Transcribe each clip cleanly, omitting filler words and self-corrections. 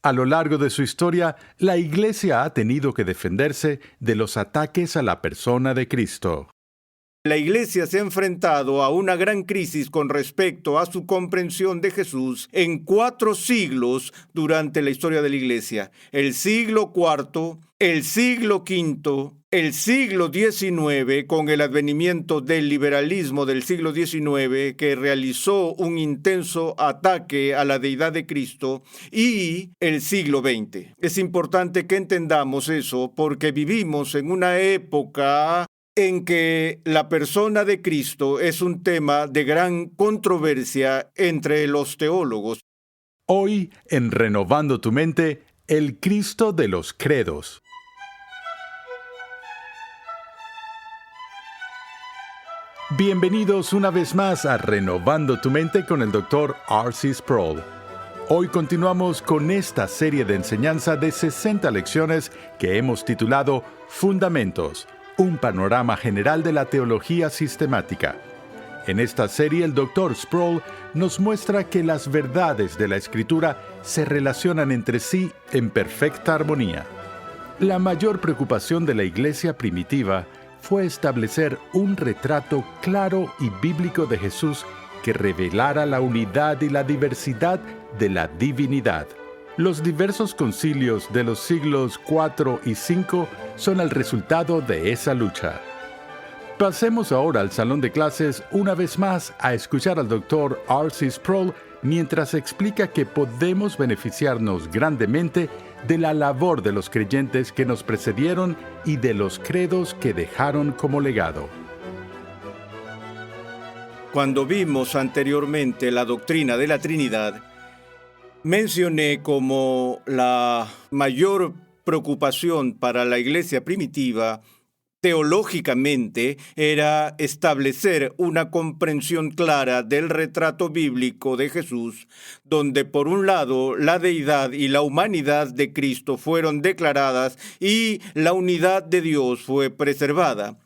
A lo largo de su historia, la Iglesia ha tenido que defenderse de los ataques a la persona de Cristo. La Iglesia se ha enfrentado a una gran crisis con respecto a su comprensión de Jesús en 4 siglos durante la historia de la Iglesia. El siglo IV, el siglo V, el siglo XIX, con el advenimiento del liberalismo del siglo XIX, que realizó un intenso ataque a la deidad de Cristo, y el siglo XX. Es importante que entendamos eso porque vivimos en una época en que la persona de Cristo es un tema de gran controversia entre los teólogos. Hoy, en Renovando tu Mente, el Cristo de los credos. Bienvenidos una vez más a Renovando tu Mente con el Dr. R.C. Sproul. Hoy continuamos con esta serie de enseñanza de 60 lecciones que hemos titulado Fundamentos, un panorama general de la teología sistemática. En esta serie, el Dr. Sproul nos muestra que las verdades de la Escritura se relacionan entre sí en perfecta armonía. La mayor preocupación de la Iglesia primitiva fue establecer un retrato claro y bíblico de Jesús que revelara la unidad y la diversidad de la divinidad. Los diversos concilios de los siglos IV y V son el resultado de esa lucha. Pasemos ahora al salón de clases una vez más a escuchar al Dr. R.C. Sproul mientras explica que podemos beneficiarnos grandemente de la labor de los creyentes que nos precedieron y de los credos que dejaron como legado. Cuando vimos anteriormente la doctrina de la Trinidad, mencioné como la mayor preocupación para la iglesia primitiva, teológicamente, era establecer una comprensión clara del retrato bíblico de Jesús, donde por un lado la deidad y la humanidad de Cristo fueron declaradas y la unidad de Dios fue preservada.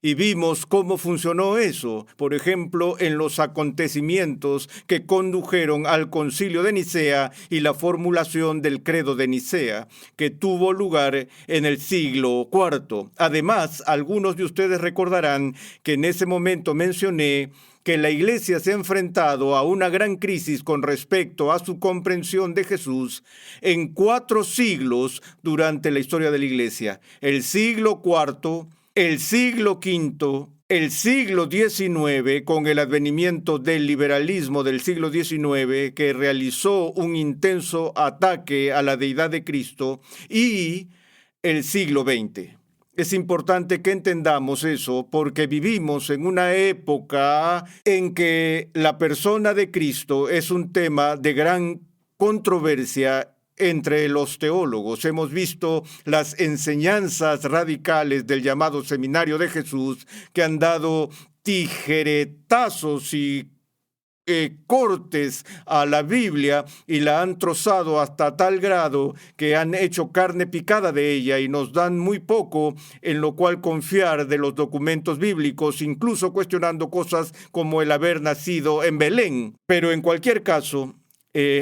Y vimos cómo funcionó eso, por ejemplo, en los acontecimientos que condujeron al Concilio de Nicea y la formulación del Credo de Nicea, que tuvo lugar en el siglo IV. Además, algunos de ustedes recordarán que en ese momento mencioné que la Iglesia se ha enfrentado a una gran crisis con respecto a su comprensión de Jesús en 4 siglos durante la historia de la Iglesia. El siglo IV, el siglo V, el siglo XIX, con el advenimiento del liberalismo del siglo XIX, que realizó un intenso ataque a la deidad de Cristo, y el siglo XX. Es importante que entendamos eso porque vivimos en una época en que la persona de Cristo es un tema de gran controversia entre los teólogos. Hemos visto las enseñanzas radicales del llamado Seminario de Jesús que han dado tijeretazos y cortes a la Biblia y la han trozado hasta tal grado que han hecho carne picada de ella y nos dan muy poco en lo cual confiar de los documentos bíblicos, incluso cuestionando cosas como el haber nacido en Belén. Pero en cualquier caso,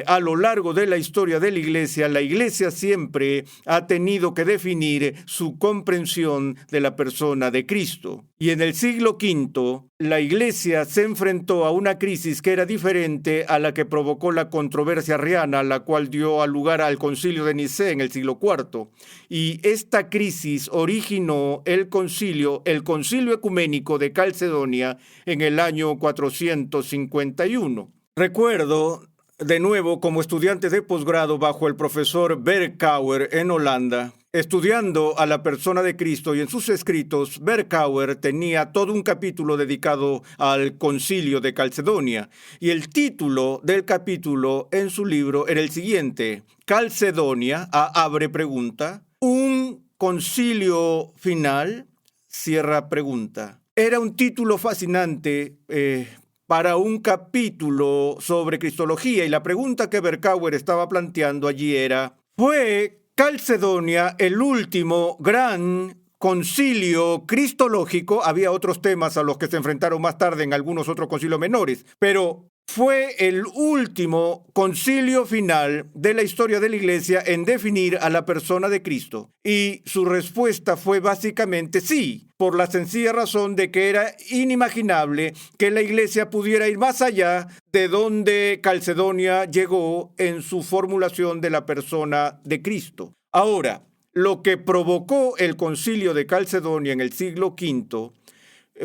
a lo largo de la historia de la Iglesia siempre ha tenido que definir su comprensión de la persona de Cristo. Y en el siglo V, la Iglesia se enfrentó a una crisis que era diferente a la que provocó la controversia arriana, la cual dio lugar al Concilio de Nicea en el siglo IV. Y esta crisis originó el concilio ecuménico de Calcedonia en el año 451. Recuerdo de nuevo, como estudiante de posgrado bajo el profesor Berkouwer en Holanda, estudiando a la persona de Cristo, y en sus escritos, Berkouwer tenía todo un capítulo dedicado al concilio de Calcedonia. Y el título del capítulo en su libro era el siguiente: Calcedonia, abre pregunta, un concilio final, cierra pregunta. Era un título fascinante, para un capítulo sobre cristología, y la pregunta que Berkouwer estaba planteando allí era: ¿fue Calcedonia el último gran concilio cristológico? Había otros temas a los que se enfrentaron más tarde en algunos otros concilios menores, pero Fue el último concilio final de la historia de la Iglesia en definir a la persona de Cristo. Y su respuesta fue básicamente sí, por la sencilla razón de que era inimaginable que la Iglesia pudiera ir más allá de donde Calcedonia llegó en su formulación de la persona de Cristo. Ahora, lo que provocó el concilio de Calcedonia en el siglo V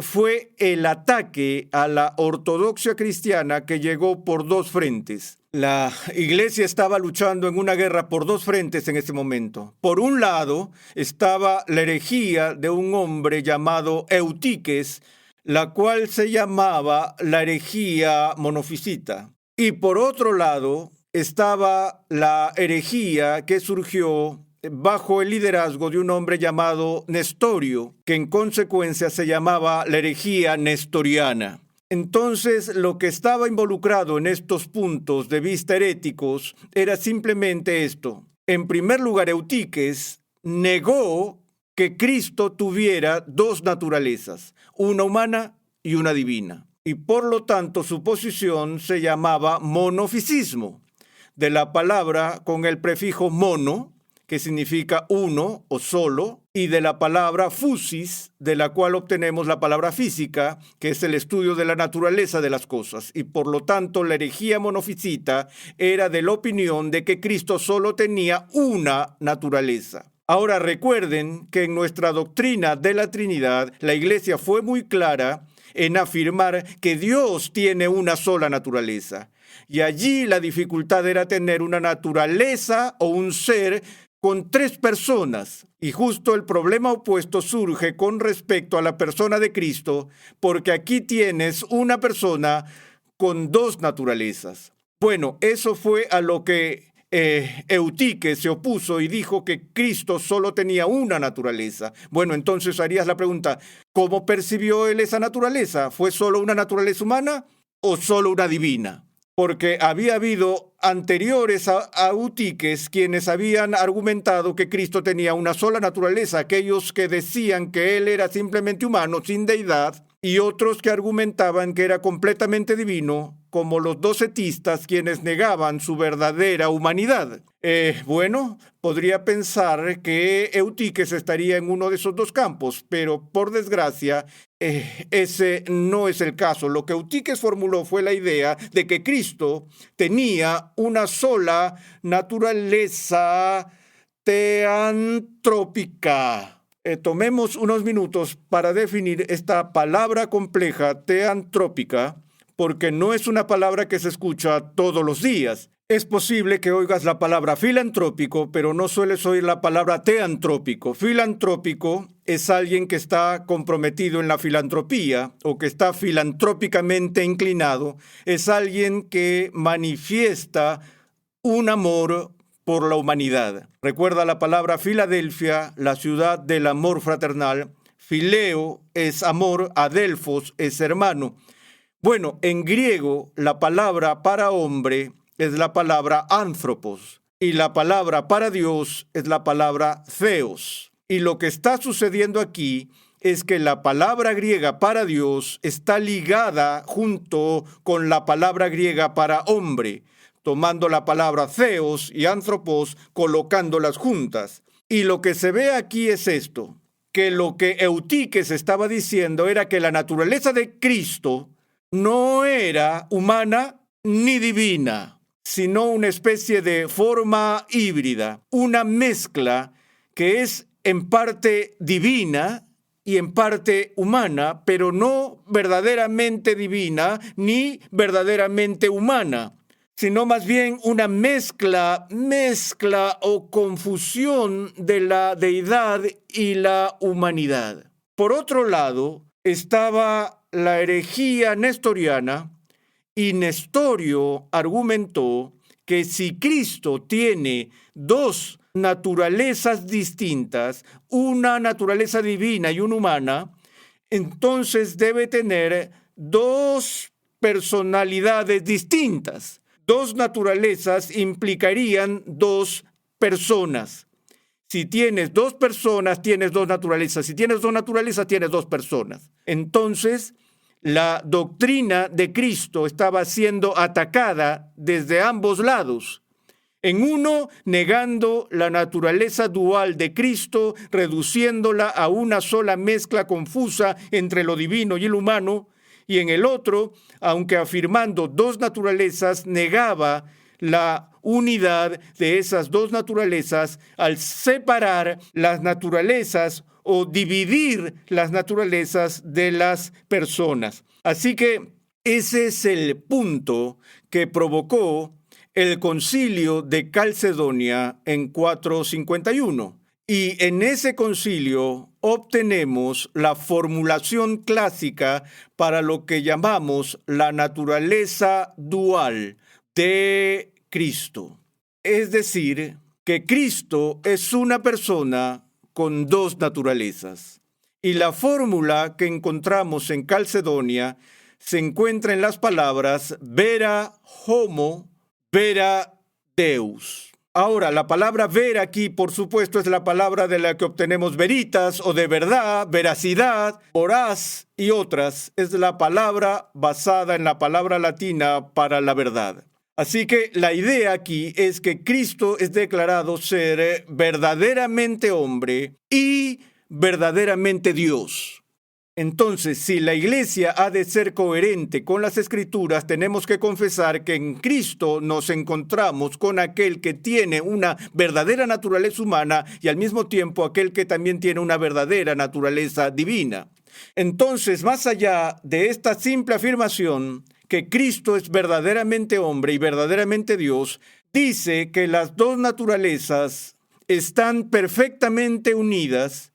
fue el ataque a la ortodoxia cristiana que llegó por dos frentes. La iglesia estaba luchando en una guerra por dos frentes en ese momento. Por un lado estaba la herejía de un hombre llamado Eutiques, la cual se llamaba la herejía monofisita. Y por otro lado estaba la herejía que surgió bajo el liderazgo de un hombre llamado Nestorio, que en consecuencia se llamaba la herejía nestoriana. Entonces, lo que estaba involucrado en estos puntos de vista heréticos era simplemente esto. En primer lugar, Eutiques negó que Cristo tuviera dos naturalezas, una humana y una divina. Y por lo tanto, su posición se llamaba monofisismo, de la palabra con el prefijo mono, que significa uno o solo, y de la palabra physis, de la cual obtenemos la palabra física, que es el estudio de la naturaleza de las cosas. Y por lo tanto, la herejía monofisita era de la opinión de que Cristo solo tenía una naturaleza. Ahora recuerden que en nuestra doctrina de la Trinidad, la Iglesia fue muy clara en afirmar que Dios tiene una sola naturaleza. Y allí la dificultad era tener una naturaleza o un ser con tres personas. Y justo el problema opuesto surge con respecto a la persona de Cristo, porque aquí tienes una persona con dos naturalezas. Bueno, eso fue a lo que Eutiques se opuso y dijo que Cristo solo tenía una naturaleza. Bueno, entonces harías la pregunta, ¿cómo percibió él esa naturaleza? ¿Fue solo una naturaleza humana o solo una divina? Porque había habido anteriores a Eutiques quienes habían argumentado que Cristo tenía una sola naturaleza, aquellos que decían que él era simplemente humano, sin deidad, y otros que argumentaban que era completamente divino, como los docetistas, quienes negaban su verdadera humanidad. Bueno, podría pensar que Eutiques estaría en uno de esos dos campos, pero por desgracia, ese no es el caso. Lo que Eutiques formuló fue la idea de que Cristo tenía una sola naturaleza teantrópica. Tomemos unos minutos para definir esta palabra compleja, teantrópica, porque no es una palabra que se escucha todos los días. Es posible que oigas la palabra filantrópico, pero no sueles oír la palabra teantrópico. Filantrópico es alguien que está comprometido en la filantropía o que está filantrópicamente inclinado. Es alguien que manifiesta un amor por la humanidad. Recuerda la palabra Filadelfia, la ciudad del amor fraternal. Fileo es amor, adelphos es hermano. Bueno, en griego la palabra para hombre es la palabra anthropos y la palabra para Dios es la palabra theos. Y lo que está sucediendo aquí es que la palabra griega para Dios está ligada junto con la palabra griega para hombre, tomando la palabra theos y anthropos, colocándolas juntas. Y lo que se ve aquí es esto, que lo que Eutiques estaba diciendo era que la naturaleza de Cristo no era humana ni divina, sino una especie de forma híbrida, una mezcla que es en parte divina y en parte humana, pero no verdaderamente divina ni verdaderamente humana, sino más bien una mezcla o confusión de la deidad y la humanidad. Por otro lado, estaba la herejía nestoriana, y Nestorio argumentó que si Cristo tiene dos naturalezas distintas, una naturaleza divina y una humana, entonces debe tener dos personalidades distintas. Dos naturalezas implicarían dos personas. Si tienes dos personas, tienes dos naturalezas. Si tienes dos naturalezas, tienes dos personas. Entonces, La doctrina de Cristo estaba siendo atacada desde ambos lados. En uno, negando la naturaleza dual de Cristo, reduciéndola a una sola mezcla confusa entre lo divino y el humano, y en el otro, aunque afirmando dos naturalezas, negaba la unidad de esas dos naturalezas al separar las naturalezas o dividir las naturalezas de las personas. Así que ese es el punto que provocó el concilio de Calcedonia en 451. Y en ese concilio obtenemos la formulación clásica para lo que llamamos la naturaleza dual de Cristo. Es decir, que Cristo es una persona con dos naturalezas. Y la fórmula que encontramos en Calcedonia se encuentra en las palabras vera homo, vera Deus. Ahora, la palabra ver aquí, por supuesto, es la palabra de la que obtenemos veritas o de verdad, veracidad, voraz y otras. Es la palabra basada en la palabra latina para la verdad. Así que la idea aquí es que Cristo es declarado ser verdaderamente hombre y verdaderamente Dios. Entonces, si la Iglesia ha de ser coherente con las Escrituras, tenemos que confesar que en Cristo nos encontramos con aquel que tiene una verdadera naturaleza humana y al mismo tiempo aquel que también tiene una verdadera naturaleza divina. Entonces, más allá de esta simple afirmación, que Cristo es verdaderamente hombre y verdaderamente Dios, dice que las dos naturalezas están perfectamente unidas.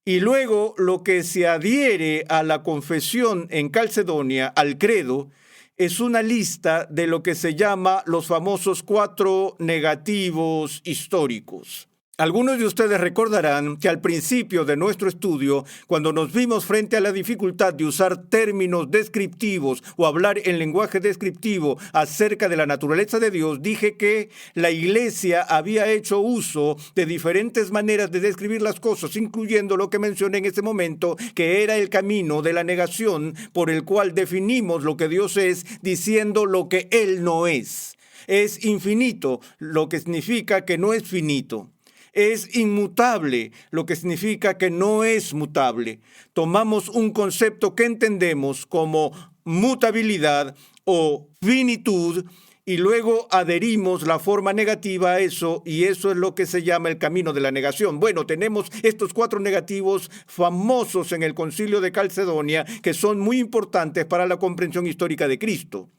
Y luego lo que se adhiere a la confesión en Calcedonia, al credo, es una lista de lo que se llama los famosos 4 negativos históricos. Algunos de ustedes recordarán que al principio de nuestro estudio, cuando nos vimos frente a la dificultad de usar términos descriptivos o hablar en lenguaje descriptivo acerca de la naturaleza de Dios, dije que la Iglesia había hecho uso de diferentes maneras de describir las cosas, incluyendo lo que mencioné en ese momento, que era el camino de la negación por el cual definimos lo que Dios es, diciendo lo que Él no es. Es infinito, lo que significa que no es finito. Es inmutable, lo que significa que no es mutable. Tomamos un concepto que entendemos como mutabilidad o finitud y luego adherimos la forma negativa a eso, y eso es lo que se llama el camino de la negación. Bueno, tenemos estos 4 negativos famosos en el Concilio de Calcedonia que son muy importantes para la comprensión histórica de Cristo.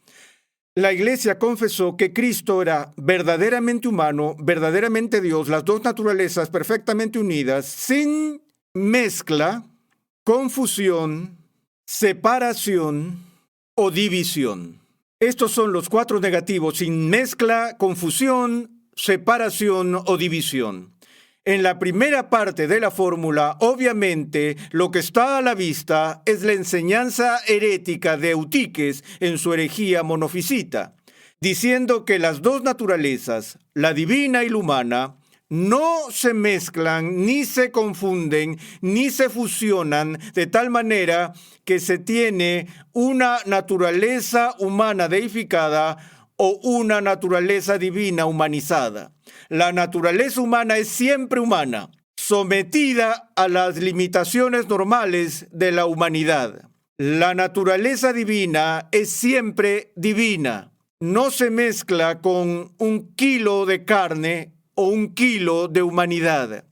La Iglesia confesó que Cristo era verdaderamente humano, verdaderamente Dios, las dos naturalezas perfectamente unidas, sin mezcla, confusión, separación o división. Estos son los 4 negativos, sin mezcla, confusión, separación o división. En la primera parte de la fórmula, obviamente, lo que está a la vista es la enseñanza herética de Eutiques en su herejía monofisita, diciendo que las dos naturalezas, la divina y la humana, no se mezclan, ni se confunden, ni se fusionan de tal manera que se tiene una naturaleza humana deificada o una naturaleza divina humanizada. La naturaleza humana es siempre humana, sometida a las limitaciones normales de la humanidad. La naturaleza divina es siempre divina. No se mezcla con 1 kilo de carne o 1 kilo de humanidad.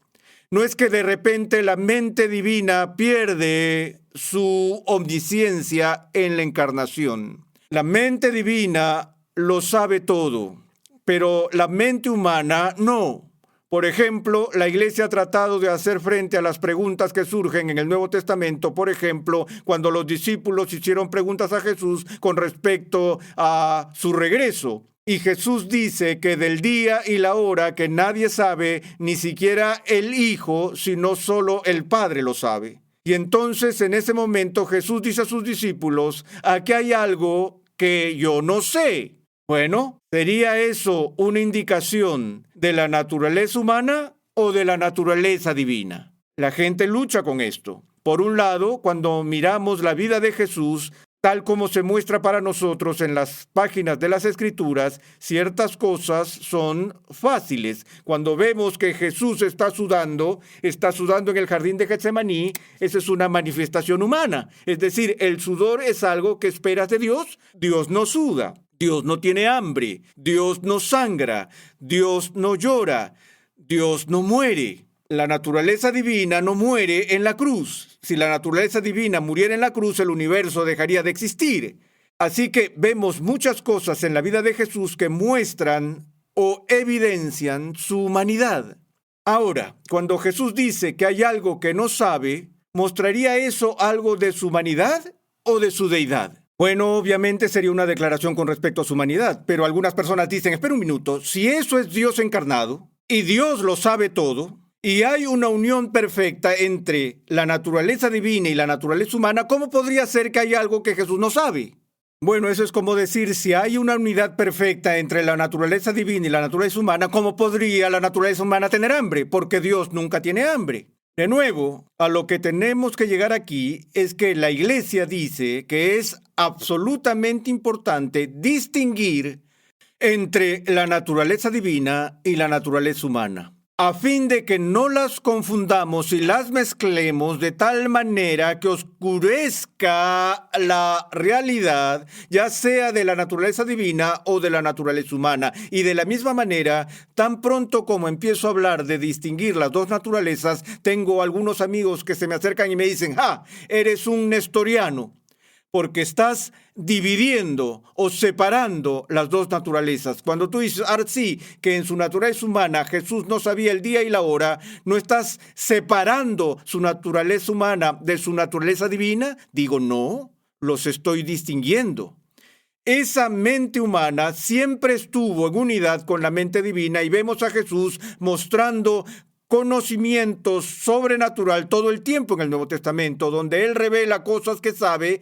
No es que de repente la mente divina pierde su omnisciencia en la encarnación. La mente divina lo sabe todo, pero la mente humana no. Por ejemplo, la Iglesia ha tratado de hacer frente a las preguntas que surgen en el Nuevo Testamento. Por ejemplo, cuando los discípulos hicieron preguntas a Jesús con respecto a su regreso. Y Jesús dice que del día y la hora que nadie sabe, ni siquiera el Hijo, sino solo el Padre lo sabe. Y entonces en ese momento Jesús dice a sus discípulos, aquí hay algo que yo no sé. Bueno, ¿sería eso una indicación de la naturaleza humana o de la naturaleza divina? La gente lucha con esto. Por un lado, cuando miramos la vida de Jesús, Tal como se muestra para nosotros en las páginas de las Escrituras, ciertas cosas son fáciles. Cuando vemos que Jesús está sudando en el jardín de Getsemaní, esa es una manifestación humana. Es decir, el sudor es algo que esperas de Dios. Dios no suda, Dios no tiene hambre, Dios no sangra, Dios no llora, Dios no muere. La naturaleza divina no muere en la cruz. Si la naturaleza divina muriera en la cruz, el universo dejaría de existir. Así que vemos muchas cosas en la vida de Jesús que muestran o evidencian su humanidad. Ahora, cuando Jesús dice que hay algo que no sabe, ¿mostraría eso algo de su humanidad o de su deidad? Bueno, obviamente sería una declaración con respecto a su humanidad, pero algunas personas dicen, espera un minuto, si eso es Dios encarnado y Dios lo sabe todo, y hay una unión perfecta entre la naturaleza divina y la naturaleza humana, ¿cómo podría ser que hay algo que Jesús no sabe? Bueno, eso es como decir, si hay una unidad perfecta entre la naturaleza divina y la naturaleza humana, ¿cómo podría la naturaleza humana tener hambre? Porque Dios nunca tiene hambre. De nuevo, a lo que tenemos que llegar aquí es que la Iglesia dice que es absolutamente importante distinguir entre la naturaleza divina y la naturaleza humana, a fin de que no las confundamos y las mezclemos de tal manera que oscurezca la realidad, ya sea de la naturaleza divina o de la naturaleza humana. Y de la misma manera, tan pronto como empiezo a hablar de distinguir las dos naturalezas, tengo algunos amigos que se me acercan y me dicen, eres un nestoriano, porque estás dividiendo o separando las dos naturalezas. Cuando tú dices, sí, que en su naturaleza humana Jesús no sabía el día y la hora, ¿no estás separando su naturaleza humana de su naturaleza divina? Digo, no, los estoy distinguiendo. Esa mente humana siempre estuvo en unidad con la mente divina y vemos a Jesús mostrando conocimiento sobrenatural todo el tiempo en el Nuevo Testamento, donde Él revela cosas que sabe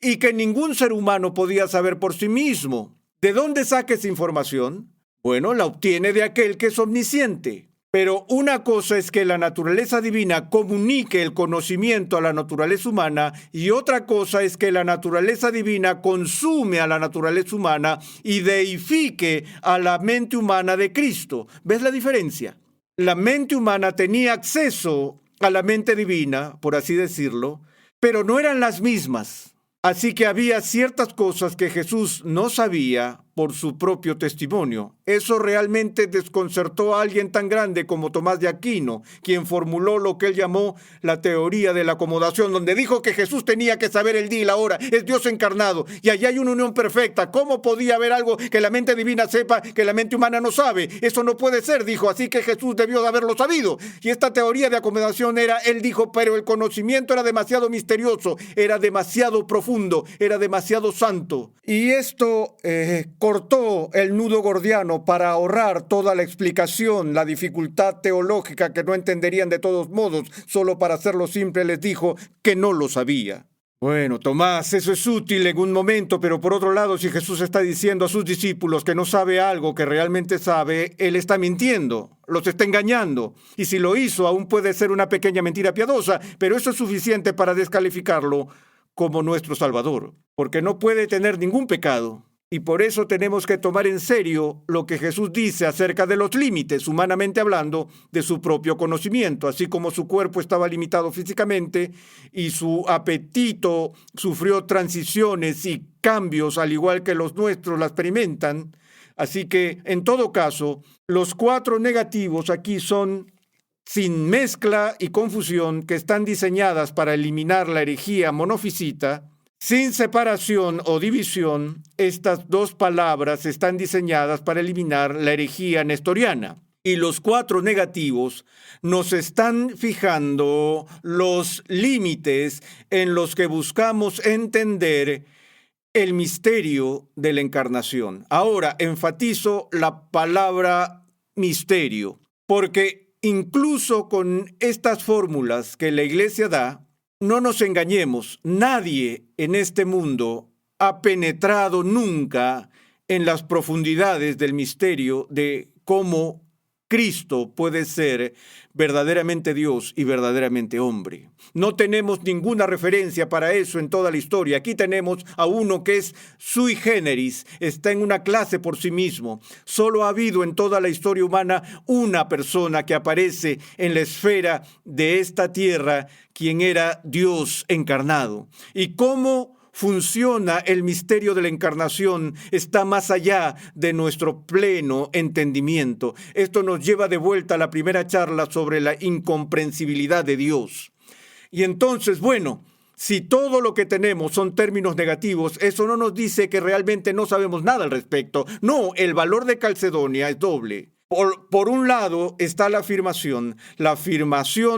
y que ningún ser humano podía saber por sí mismo. ¿De dónde saca esa información? Bueno, la obtiene de aquel que es omnisciente. Pero una cosa es que la naturaleza divina comunique el conocimiento a la naturaleza humana y otra cosa es que la naturaleza divina consume a la naturaleza humana y deifique a la mente humana de Cristo. ¿Ves la diferencia? La mente humana tenía acceso a la mente divina, por así decirlo, pero no eran las mismas. Así que había ciertas cosas que Jesús no sabía por su propio testimonio. Eso realmente desconcertó a alguien tan grande como Tomás de Aquino, quien formuló lo que él llamó la teoría de la acomodación, donde dijo que Jesús tenía que saber el día y la hora, es Dios encarnado, y allí hay una unión perfecta. ¿Cómo podía haber algo que la mente divina sepa que la mente humana no sabe? Eso no puede ser, dijo, así que Jesús debió de haberlo sabido. Y esta teoría de acomodación él dijo, pero el conocimiento era demasiado misterioso, era demasiado profundo, era demasiado santo. Y esto cortó el nudo gordiano para ahorrar toda la explicación, la dificultad teológica que no entenderían de todos modos. Solo para hacerlo simple les dijo que no lo sabía. Bueno, Tomás, eso es útil en un momento, pero por otro lado, si Jesús está diciendo a sus discípulos que no sabe algo que realmente sabe, Él está mintiendo, los está engañando. Y si lo hizo, aún puede ser una pequeña mentira piadosa, pero eso es suficiente para descalificarlo como nuestro Salvador, porque no puede tener ningún pecado. Y por eso tenemos que tomar en serio lo que Jesús dice acerca de los límites, humanamente hablando, de su propio conocimiento. Así como su cuerpo estaba limitado físicamente y su apetito sufrió transiciones y cambios, al igual que los nuestros la experimentan. Así que, en todo caso, los 4 negativos aquí son sin mezcla y confusión, que están diseñadas para eliminar la herejía monofisita. Sin separación o división, estas 2 palabras están diseñadas para eliminar la herejía nestoriana. Y los 4 negativos nos están fijando los límites en los que buscamos entender el misterio de la encarnación. Ahora, enfatizo la palabra misterio, porque incluso con estas fórmulas que la Iglesia da, no nos engañemos, nadie en este mundo ha penetrado nunca en las profundidades del misterio de cómo Cristo puede ser verdaderamente Dios y verdaderamente hombre. No tenemos ninguna referencia para eso en toda la historia. Aquí tenemos a uno que es sui generis, está en una clase por sí mismo. Solo ha habido en toda la historia humana una persona que aparece en la esfera de esta tierra, quien era Dios encarnado. ¿Y cómo funciona el misterio de la encarnación? Está más allá de nuestro pleno entendimiento. Esto nos lleva de vuelta a la primera charla sobre la incomprensibilidad de Dios. Y entonces, bueno, si todo lo que tenemos son términos negativos, eso no nos dice que realmente no sabemos nada al respecto. No, el valor de Calcedonia es doble. Por un lado está la afirmación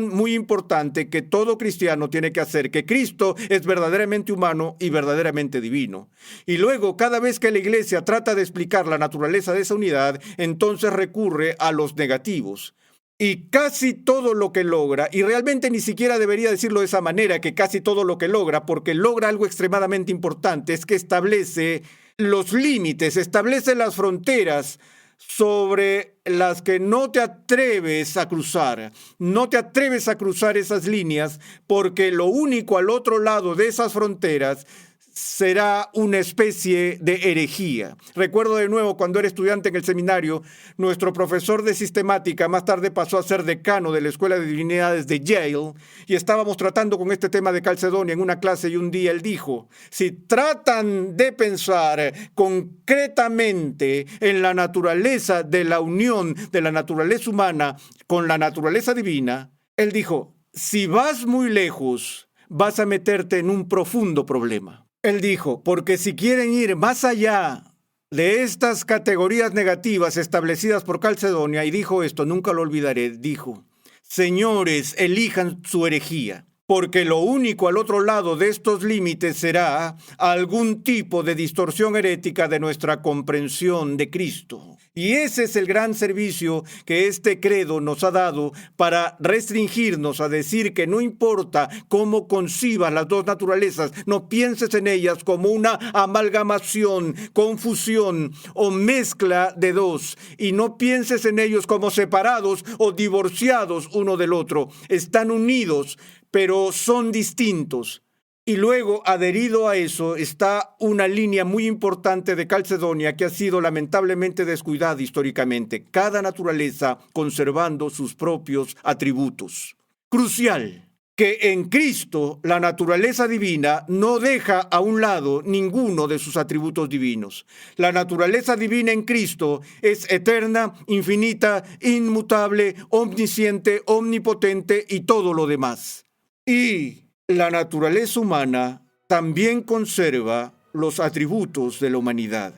muy importante que todo cristiano tiene que hacer, que Cristo es verdaderamente humano y verdaderamente divino. Y luego, cada vez que la iglesia trata de explicar la naturaleza de esa unidad, entonces recurre a los negativos. Y casi todo lo que logra, y realmente ni siquiera debería decirlo de esa manera, que casi todo lo que logra, porque logra algo extremadamente importante, es que establece los límites, establece las fronteras sobre las que no te atreves a cruzar. No te atreves a cruzar esas líneas porque lo único al otro lado de esas fronteras será una especie de herejía. Recuerdo de nuevo cuando era estudiante en el seminario, nuestro profesor de sistemática más tarde pasó a ser decano de la Escuela de Divinidades de Yale y estábamos tratando con este tema de Calcedonia en una clase y un día él dijo: si tratan de pensar concretamente en la naturaleza de la unión de la naturaleza humana con la naturaleza divina, él dijo, si vas muy lejos, vas a meterte en un profundo problema. Él dijo, porque si quieren ir más allá de estas categorías negativas establecidas por Calcedonia, y dijo esto, nunca lo olvidaré, dijo, señores, elijan su herejía, porque lo único al otro lado de estos límites será algún tipo de distorsión herética de nuestra comprensión de Cristo. Y ese es el gran servicio que este credo nos ha dado para restringirnos a decir que no importa cómo concibas las dos naturalezas, no pienses en ellas como una amalgamación, confusión o mezcla de dos, y no pienses en ellos como separados o divorciados uno del otro. Están unidos, pero son distintos. Y luego, adherido a eso, está una línea muy importante de Calcedonia que ha sido lamentablemente descuidada históricamente. Cada naturaleza conservando sus propios atributos. Crucial, que en Cristo la naturaleza divina no deja a un lado ninguno de sus atributos divinos. La naturaleza divina en Cristo es eterna, infinita, inmutable, omnisciente, omnipotente y todo lo demás. Y la naturaleza humana también conserva los atributos de la humanidad.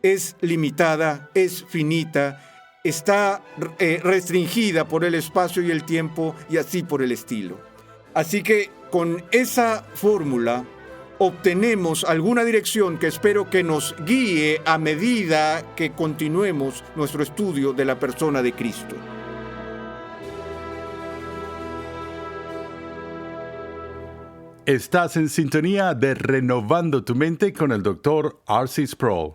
Es limitada, es finita, está restringida por el espacio y el tiempo y así por el estilo. Así que con esa fórmula obtenemos alguna dirección que espero que nos guíe a medida que continuemos nuestro estudio de la persona de Cristo. Estás en sintonía de Renovando tu Mente con el Dr. R.C. Sproul.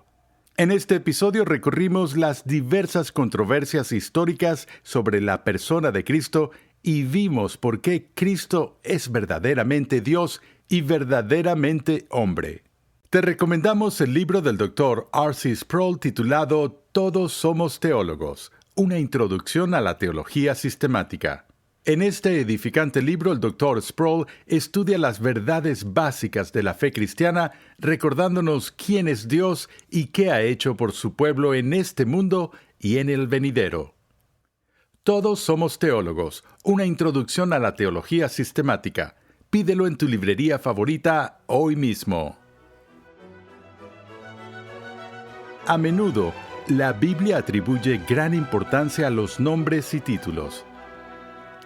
En este episodio recorrimos las diversas controversias históricas sobre la persona de Cristo y vimos por qué Cristo es verdaderamente Dios y verdaderamente hombre. Te recomendamos el libro del Dr. R.C. Sproul titulado Todos somos teólogos, una introducción a la teología sistemática. En este edificante libro, el Dr. Sproul estudia las verdades básicas de la fe cristiana, recordándonos quién es Dios y qué ha hecho por su pueblo en este mundo y en el venidero. Todos somos teólogos, una introducción a la teología sistemática. Pídelo en tu librería favorita hoy mismo. A menudo, la Biblia atribuye gran importancia a los nombres y títulos.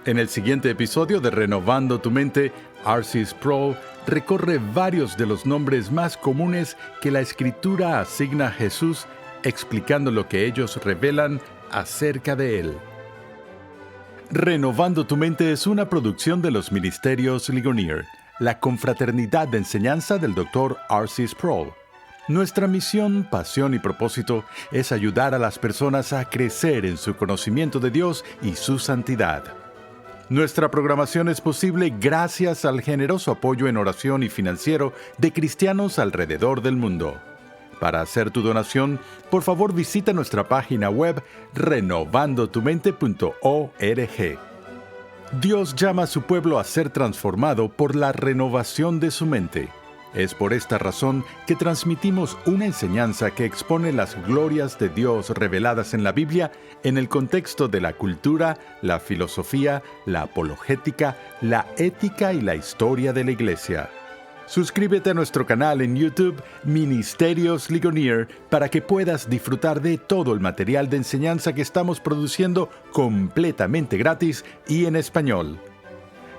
En el siguiente episodio de Renovando tu Mente, R.C. Sproul recorre varios de los nombres más comunes que la Escritura asigna a Jesús, explicando lo que ellos revelan acerca de Él. Renovando tu Mente es una producción de los Ministerios Ligonier, la confraternidad de enseñanza del Dr. R.C. Sproul. Nuestra misión, pasión y propósito es ayudar a las personas a crecer en su conocimiento de Dios y su santidad. Nuestra programación es posible gracias al generoso apoyo en oración y financiero de cristianos alrededor del mundo. Para hacer tu donación, por favor visita nuestra página web renovandotumente.org. Dios llama a su pueblo a ser transformado por la renovación de su mente. Es por esta razón que transmitimos una enseñanza que expone las glorias de Dios reveladas en la Biblia en el contexto de la cultura, la filosofía, la apologética, la ética y la historia de la Iglesia. Suscríbete a nuestro canal en YouTube, Ministerios Ligonier, para que puedas disfrutar de todo el material de enseñanza que estamos produciendo completamente gratis y en español.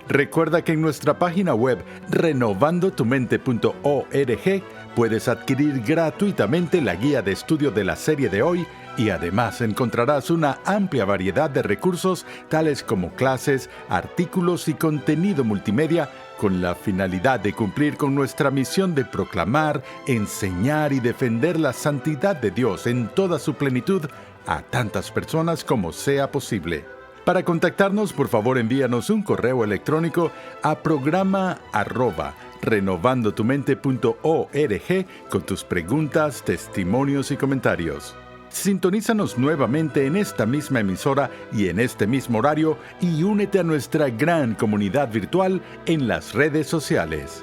Recuerda que en nuestra página web renovandotumente.org puedes adquirir gratuitamente la guía de estudio de la serie de hoy y además encontrarás una amplia variedad de recursos tales como clases, artículos y contenido multimedia con la finalidad de cumplir con nuestra misión de proclamar, enseñar y defender la santidad de Dios en toda su plenitud a tantas personas como sea posible. Para contactarnos, por favor, envíanos un correo electrónico a programa@renovandotumente.org con tus preguntas, testimonios y comentarios. Sintonízanos nuevamente en esta misma emisora y en este mismo horario y únete a nuestra gran comunidad virtual en las redes sociales.